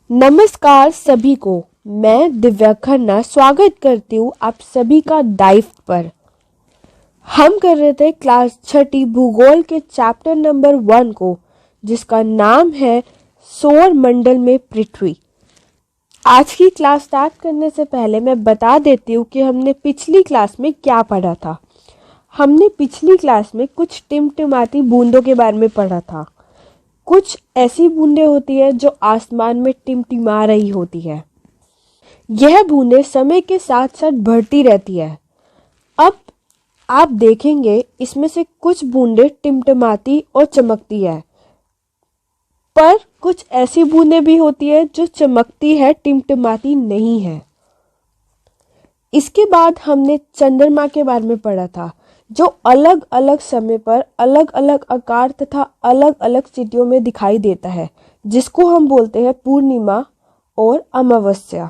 नमस्कार सभी को। मैं दिव्या खन्ना स्वागत करती हूँ आप सभी का डाइव पर। हम कर रहे थे क्लास 6 भूगोल के चैप्टर नंबर 1 को, जिसका नाम है सौर मंडल में पृथ्वी। आज की क्लास स्टार्ट करने से पहले मैं बता देती हूँ कि हमने पिछली क्लास में क्या पढ़ा था। हमने पिछली क्लास में कुछ टिमटिमाती बूंदों के बारे में पढ़ा था। कुछ ऐसी बूंदें होती है जो आसमान में टिमटिमा रही होती है। यह बूंदें समय के साथ साथ बढ़ती रहती है। अब आप देखेंगे इसमें से कुछ बूंदें टिमटिमाती और चमकती है, पर कुछ ऐसी बूंदें भी होती है जो चमकती है, टिमटिमाती नहीं है। इसके बाद हमने चंद्रमा के बारे में पढ़ा था, जो अलग अलग समय पर अलग अलग आकार तथा अलग अलग स्थितियों में दिखाई देता है, जिसको हम बोलते हैं पूर्णिमा और अमावस्या।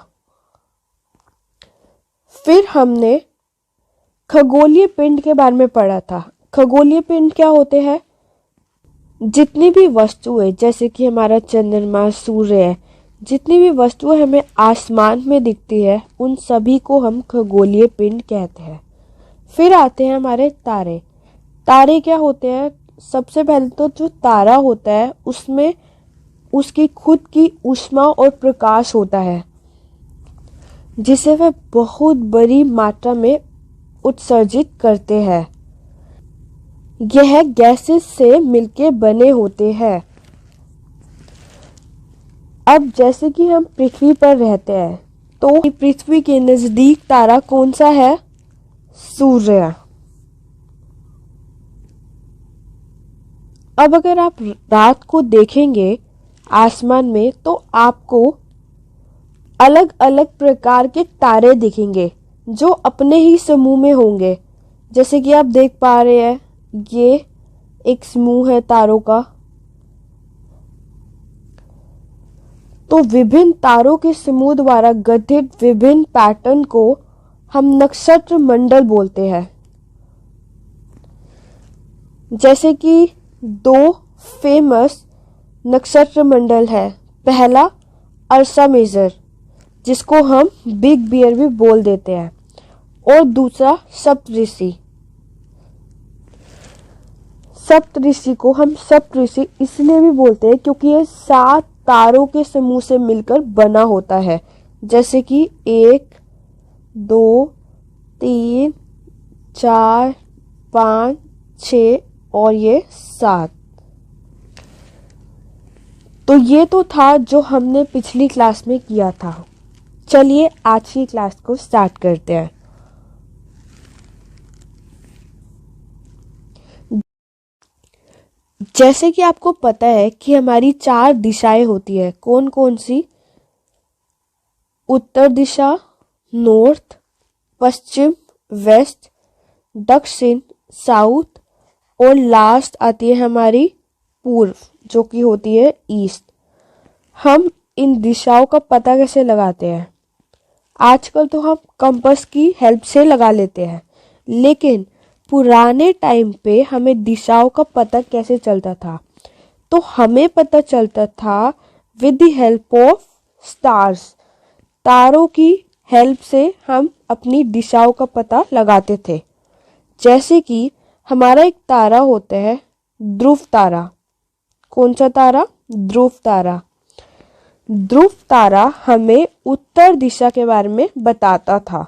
फिर हमने खगोलीय पिंड के बारे में पढ़ा था। खगोलीय पिंड क्या होते हैं? जितनी भी वस्तुएं, जैसे कि हमारा चंद्रमा, सूर्य है, जितनी भी वस्तुएं हमें आसमान में दिखती है, उन सभी को हम खगोलीय पिंड कहते हैं। फिर आते हैं हमारे तारे। तारे क्या होते हैं? सबसे पहले तो जो तारा होता है उसमें उसकी खुद की ऊष्मा और प्रकाश होता है, जिसे वह बहुत बड़ी मात्रा में उत्सर्जित करते हैं। यह गैसेस से मिलके बने होते हैं। अब जैसे कि हम पृथ्वी पर रहते हैं, तो पृथ्वी के नजदीक तारा कौन सा है? सूर्य। अब अगर आप रात को देखेंगे आसमान में, तो आपको अलग अलग प्रकार के तारे दिखेंगे जो अपने ही समूह में होंगे। जैसे कि आप देख पा रहे हैं, ये एक समूह है तारों का। तो विभिन्न तारों के समूह द्वारा गठित विभिन्न पैटर्न को हम नक्षत्र मंडल बोलते हैं। जैसे कि 2 फेमस नक्षत्र मंडल है। पहला अर्सा मेजर, जिसको हम बिग बियर भी बोल देते हैं, और दूसरा सप्तऋषि। सप्तऋषि को हम सप्तऋषि इसलिए भी बोलते हैं क्योंकि ये 7 तारों के समूह से मिलकर बना होता है। जैसे कि 1, 2, 3, 4, 5, 6 और ये 7। तो ये तो था जो हमने पिछली क्लास में किया था। चलिए आज की क्लास को स्टार्ट करते हैं। जैसे कि आपको पता है कि हमारी 4 दिशाएं होती है। कौन कौन सी? उत्तर दिशा, नॉर्थ, पश्चिम, वेस्ट, दक्षिण, साउथ, और लास्ट आती है हमारी पूर्व, जो कि होती है ईस्ट। हम इन दिशाओं का पता कैसे लगाते हैं? आजकल तो हम कंपास की हेल्प से लगा लेते हैं, लेकिन पुराने टाइम पे हमें दिशाओं का पता कैसे चलता था? तो हमें पता चलता था with the help of stars. तारों की हेल्प से हम अपनी दिशाओं का पता लगाते थे। जैसे कि हमारा एक तारा होता है ध्रुव तारा। कौन सा तारा? ध्रुव तारा। ध्रुव तारा हमें उत्तर दिशा के बारे में बताता था।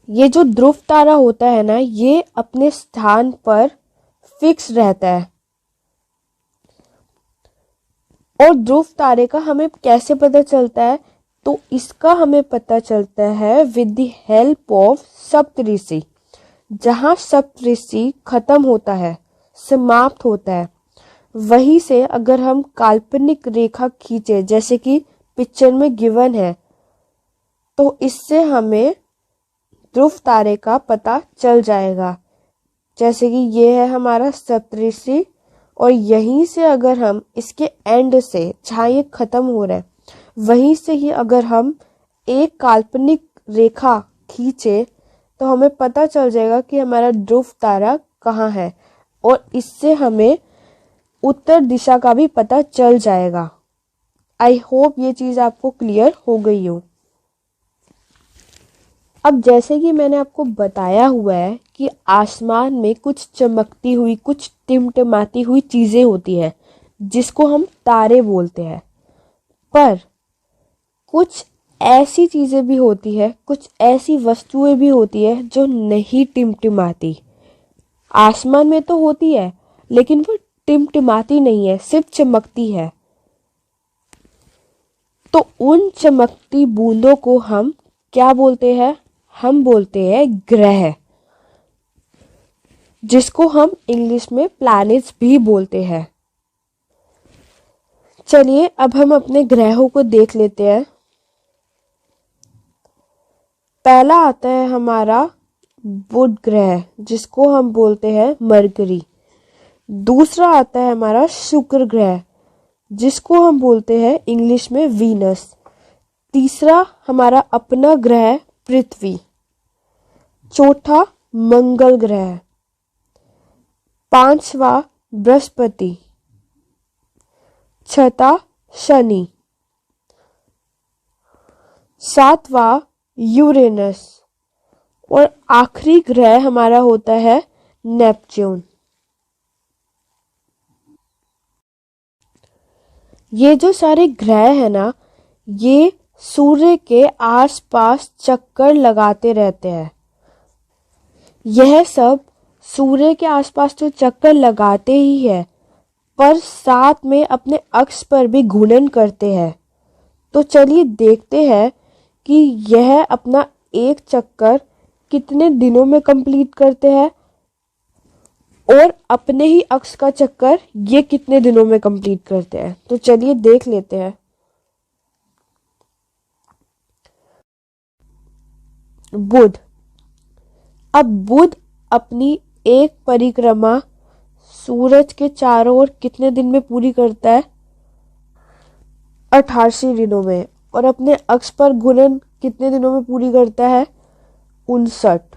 ये जो ध्रुव तारा होता है ना, ये अपने स्थान पर फिक्स रहता है। और ध्रुव तारे का हमें कैसे पता चलता है? तो इसका हमें पता चलता है विद द हेल्प ऑफ सप्तऋषि। जहां सप्तऋषि खत्म होता है, समाप्त होता है, वहीं से अगर हम काल्पनिक रेखा खींचे, जैसे कि पिक्चर में गिवन है, तो इससे हमें ध्रुव तारे का पता चल जाएगा। जैसे कि ये है हमारा सप्तऋषि, और यहीं से अगर हम इसके एंड से, जहाँ ये खत्म हो रहा है, वहीं से ही अगर हम एक काल्पनिक रेखा खींचे, तो हमें पता चल जाएगा कि हमारा ध्रुव तारा कहाँ है, और इससे हमें उत्तर दिशा का भी पता चल जाएगा। आई होप ये चीज़ आपको क्लियर हो गई हो। अब जैसे कि मैंने आपको बताया हुआ है कि आसमान में कुछ चमकती हुई, कुछ टिमटिमाती हुई चीज़ें होती है जिसको हम तारे बोलते हैं। पर कुछ ऐसी चीज़ें भी होती है, कुछ ऐसी वस्तुएं भी होती है जो नहीं टिमटिमाती। आसमान में तो होती है लेकिन वो टिमटिमाती नहीं है, सिर्फ चमकती है। तो उन चमकती बूंदों को हम क्या बोलते हैं? हम बोलते हैं ग्रह, जिसको हम इंग्लिश में प्लैनेट्स भी बोलते हैं। चलिए अब हम अपने ग्रहों को देख लेते हैं। पहला आता है हमारा बुध ग्रह, जिसको हम बोलते हैं मरकरी। दूसरा आता है हमारा शुक्र ग्रह, जिसको हम बोलते हैं इंग्लिश में वीनस। तीसरा हमारा अपना ग्रह पृथ्वी। चौथा मंगल ग्रह। पांचवा बृहस्पति। छठा शनि। सातवां यूरेनस। और आखिरी ग्रह हमारा होता है नेपच्यून। ये जो सारे ग्रह है ना, ये सूर्य के आसपास चक्कर लगाते रहते हैं। यह सब सूर्य के आसपास तो चक्कर लगाते ही है, पर साथ में अपने अक्ष पर भी घूर्णन करते हैं। तो चलिए देखते हैं कि यह अपना एक चक्कर कितने दिनों में कंप्लीट करते हैं और अपने ही अक्ष का चक्कर ये कितने दिनों में कंप्लीट करते हैं। तो चलिए देख लेते हैं। बुध। अब बुध अपनी एक परिक्रमा सूरज के चारों ओर कितने दिन में पूरी करता है? 88 दिनों में। और अपने अक्ष पर घूर्णन कितने दिनों में पूरी करता है? 59।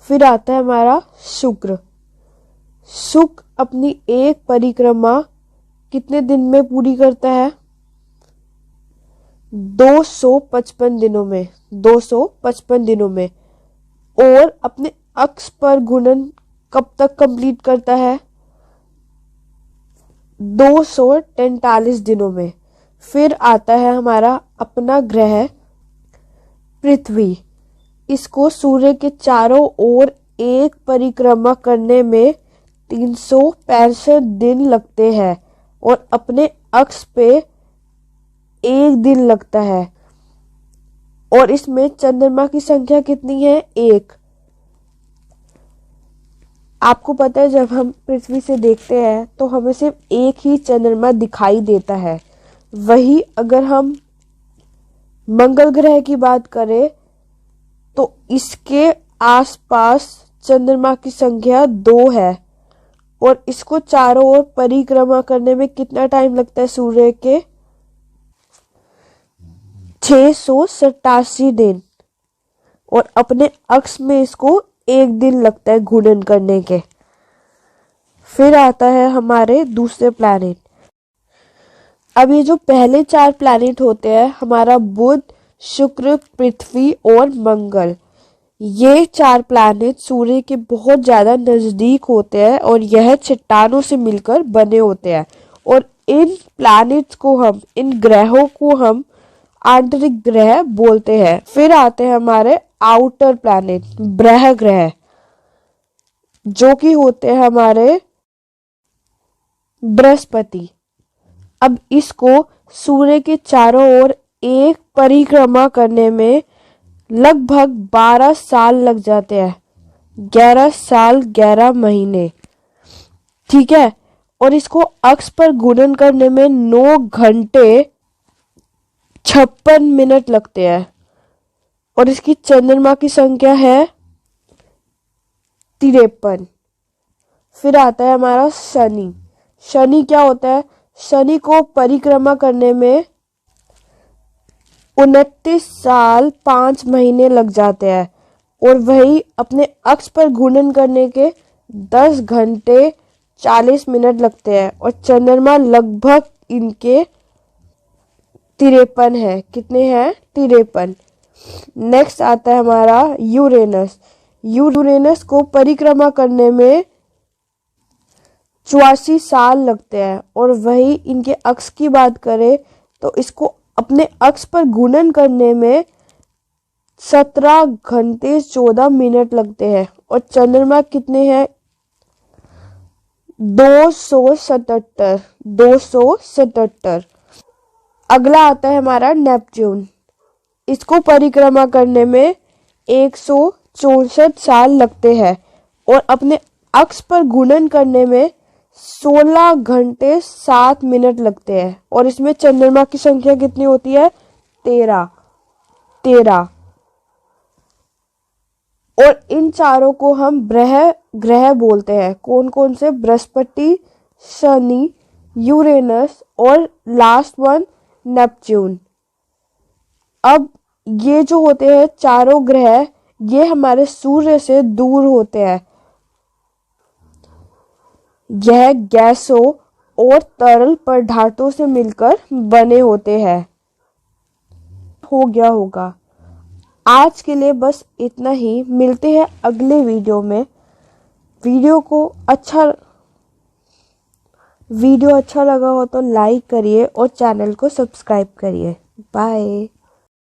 फिर आता है हमारा शुक्र। शुक्र अपनी एक परिक्रमा कितने दिन में पूरी करता है? 255 दिनों में। 255 दिनों में। और अपने अक्ष पर घूर्णन कब तक कंप्लीट करता है? 243 दिनों में। फिर आता है हमारा अपना ग्रह पृथ्वी। इसको सूर्य के चारों ओर एक परिक्रमा करने में 365 दिन लगते हैं और अपने अक्ष पे एक दिन लगता है। और इसमें चंद्रमा की संख्या कितनी है? 1। आपको पता है जब हम पृथ्वी से देखते हैं तो हमें सिर्फ एक ही चंद्रमा दिखाई देता है। वही अगर हम मंगल ग्रह की बात करें तो इसके आसपास चंद्रमा की संख्या 2 है और इसको चारों ओर परिक्रमा करने में कितना टाइम लगता है? सूर्य के 687 दिन। और अपने अक्ष में इसको 1 दिन लगता है घूर्णन करने के। फिर आता है हमारे दूसरे प्लैनेट। अब ये जो पहले 4 प्लैनेट होते हैं, हमारा बुध, शुक्र, पृथ्वी और मंगल, ये 4 प्लैनेट सूर्य के बहुत ज्यादा नजदीक होते हैं और यह चट्टानों से मिलकर बने होते हैं। और इन प्लैनेट्स को हम, इन ग्रहों को हम आंतरिक ग्रह बोलते हैं। फिर आते हैं हमारे आउटर प्लैनेट, ग्रह ग्रह, जो कि होते हैं हमारे बृहस्पति। अब इसको सूर्य के चारों ओर एक परिक्रमा करने में लगभग 12 साल लग जाते हैं। 11 साल 11 महीने, ठीक है। और इसको अक्ष पर घूर्णन करने में 9 घंटे 56 मिनट लगते हैं। और इसकी चंद्रमा की संख्या है 53। फिर आता है हमारा शनि। शनि क्या होता है? शनि को परिक्रमा करने में 29 साल 5 महीने लग जाते हैं और वही अपने अक्ष पर घूर्णन करने के 10 घंटे 40 मिनट लगते हैं। और चंद्रमा लगभग इनके 53 है। कितने हैं? 53। नेक्स्ट आता है हमारा यूरेनस। यूरेनस को परिक्रमा करने में 84 साल लगते हैं। और वही इनके अक्ष की बात करें तो इसको अपने अक्ष पर घूर्णन करने में 17 घंटे 14 मिनट लगते हैं। और चंद्रमा कितने हैं? 277। अगला आता है हमारा नेपच्यून। इसको परिक्रमा करने में 164 साल लगते हैं। और अपने अक्ष पर घूर्णन करने में 16 घंटे 7 मिनट लगते हैं। और इसमें चंद्रमा की संख्या कितनी होती है? 13। और इन चारों को हम ग्रह बोलते हैं। कौन कौन से? बृहस्पति, शनि, यूरेनस और लास्ट वन नेपच्यून। अब ये जो होते हैं चारों ग्रह, ये हमारे सूर्य से दूर होते हैं। यह गैसों और तरल पदार्थों से मिलकर बने होते हैं। हो गया होगा। आज के लिए बस इतना ही। मिलते हैं अगले वीडियो में। वीडियो अच्छा लगा हो तो लाइक करिए और चैनल को सब्सक्राइब करिए। बाय।